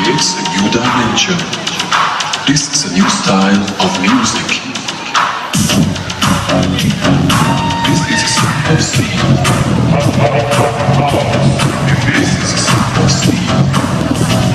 creates a new dimension. This is a new style of music. This is a sound of sleep. This is a sound of sleep.